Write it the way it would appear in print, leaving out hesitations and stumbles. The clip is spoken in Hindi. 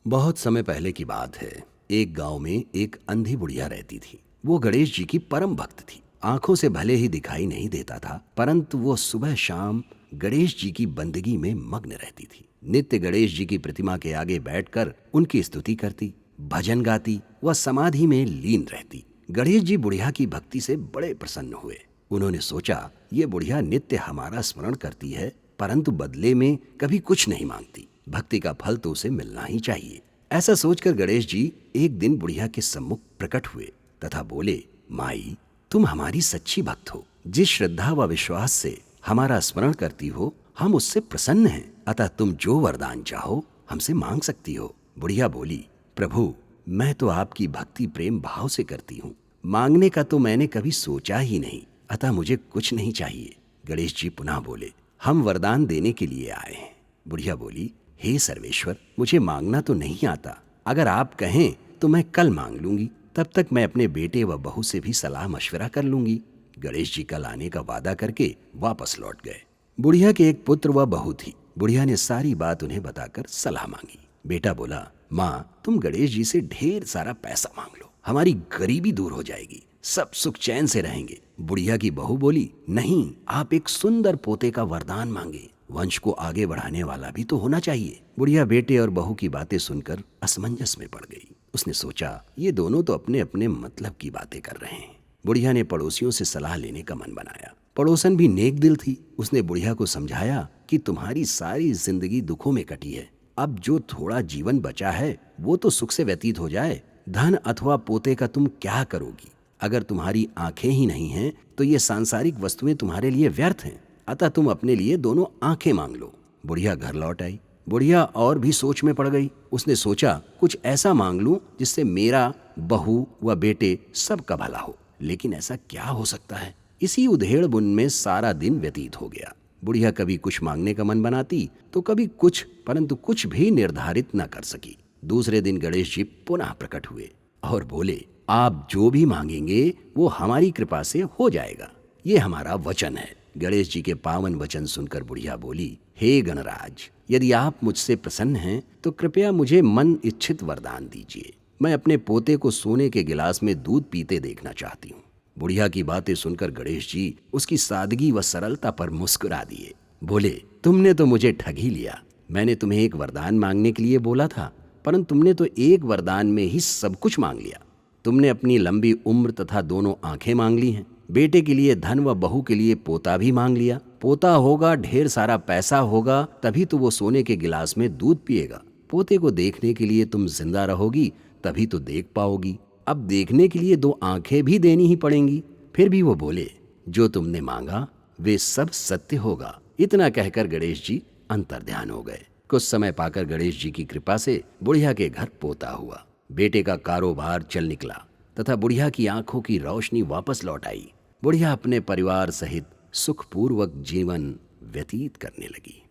बहुत समय पहले की बात है। एक गांव में एक अंधी बुढ़िया रहती थी। वो गणेश जी की परम भक्त थी। आंखों से भले ही दिखाई नहीं देता था, परंतु वो सुबह शाम गणेश जी की बंदगी में मग्न रहती थी। नित्य गणेश जी की प्रतिमा के आगे बैठकर उनकी स्तुति करती, भजन गाती व समाधि में लीन रहती। गणेश जी बुढ़िया की भक्ति से बड़े प्रसन्न हुए। उन्होंने सोचा, ये बुढ़िया नित्य हमारा स्मरण करती है, परंतु बदले में कभी कुछ नहीं मांगती। भक्ति का फल तो उसे मिलना ही चाहिए। ऐसा सोचकर गणेश जी एक दिन बुढ़िया के सम्मुख प्रकट हुए तथा बोले, माई, तुम हमारी सच्ची भक्त हो। जिस श्रद्धा व विश्वास से हमारा स्मरण करती हो, हम उससे प्रसन्न हैं। अतः तुम जो वरदान चाहो हमसे मांग सकती हो। बुढ़िया बोली, प्रभु, मैं तो आपकी भक्ति प्रेम भाव से करती हूँ। मांगने का तो मैंने कभी सोचा ही नहीं, अतः मुझे कुछ नहीं चाहिए। गणेश जी पुनः बोले, हम वरदान देने के लिए आए हैं। बुढ़िया बोली, हे सर्वेश्वर, मुझे मांगना तो नहीं आता। अगर आप कहें तो मैं कल मांग लूंगी। तब तक मैं अपने बेटे व बहू से भी सलाह मशवरा कर लूंगी। गणेश जी कल आने का वादा करके वापस लौट गए। बुढ़िया के एक पुत्र व बहू थी। बुढ़िया ने सारी बात उन्हें बताकर सलाह मांगी। बेटा बोला, माँ, तुम गणेश जी से ढेर सारा पैसा मांग लो, हमारी गरीबी दूर हो जाएगी, सब सुख चैन से रहेंगे। बुढ़िया की बहू बोली, नहीं, आप एक सुंदर पोते का वरदान मांगे। वंश को आगे बढ़ाने वाला भी तो होना चाहिए। बुढ़िया बेटे और बहू की बातें सुनकर असमंजस में पड़ गई। उसने सोचा, ये दोनों तो अपने अपने मतलब की बातें कर रहे हैं। बुढ़िया ने पड़ोसियों से सलाह लेने का मन बनाया। पड़ोसन भी नेक दिल थी। उसने बुढ़िया को समझाया कि तुम्हारी सारी जिंदगी दुखों में कटी है। अब जो थोड़ा जीवन बचा है वो तो सुख से व्यतीत हो जाए। धन अथवा पोते का तुम क्या करोगी? अगर तुम्हारी आंखें ही नहीं हैं तो ये सांसारिक वस्तुएं तुम्हारे लिए व्यर्थ हैं। अतः तुम अपने लिए दोनों आंखें मांग लो। बुढ़िया घर लौट आई। बुढ़िया और भी सोच में पड़ गई। उसने सोचा, कुछ ऐसा मांग लूं जिससे मेरा, बहू व बेटे सबका भला हो। लेकिन ऐसा क्या हो सकता है? इसी उधेड़ बुन में सारा दिन व्यतीत हो गया। बुढ़िया कभी कुछ मांगने का मन बनाती तो कभी कुछ, परंतु कुछ भी निर्धारित न कर सकी। दूसरे दिन गणेश जी पुनः प्रकट हुए और बोले, आप जो भी मांगेंगे वो हमारी कृपा से हो जाएगा, ये हमारा वचन है। गणेश जी के पावन वचन सुनकर बुढ़िया बोली, हे गणराज, यदि आप मुझसे प्रसन्न हैं तो कृपया मुझे मन इच्छित वरदान दीजिए। मैं अपने पोते को सोने के गिलास में दूध पीते देखना चाहती हूँ। बुढ़िया की बातें सुनकर गणेश जी उसकी सादगी व सरलता पर मुस्कुरा दिए। बोले, तुमने तो मुझे ठग ही लिया। मैंने तुम्हें एक वरदान मांगने के लिए बोला था, परंतु तुमने तो एक वरदान में ही सब कुछ मांग लिया। तुमने अपनी लंबी उम्र तथा दोनों आंखें मांग ली हैं। बेटे के लिए धन व बहू के लिए पोता भी मांग लिया। पोता होगा, ढेर सारा पैसा होगा, तभी तो वो सोने के गिलास में दूध पिएगा। पोते को देखने के लिए तुम जिंदा रहोगी, तभी तो देख पाओगी। अब देखने के लिए दो आंखें भी देनी ही पड़ेंगी। फिर भी वो बोले, जो तुमने मांगा वे सब सत्य होगा। इतना कहकर गणेश जी अंतर्ध्यान हो गए। कुछ समय पाकर गणेश जी की कृपा से बुढ़िया के घर पोता हुआ। बेटे का कारोबार चल निकला तथा बुढ़िया की आंखों की रोशनी वापस लौट आई। बुढ़िया अपने परिवार सहित सुखपूर्वक जीवन व्यतीत करने लगी।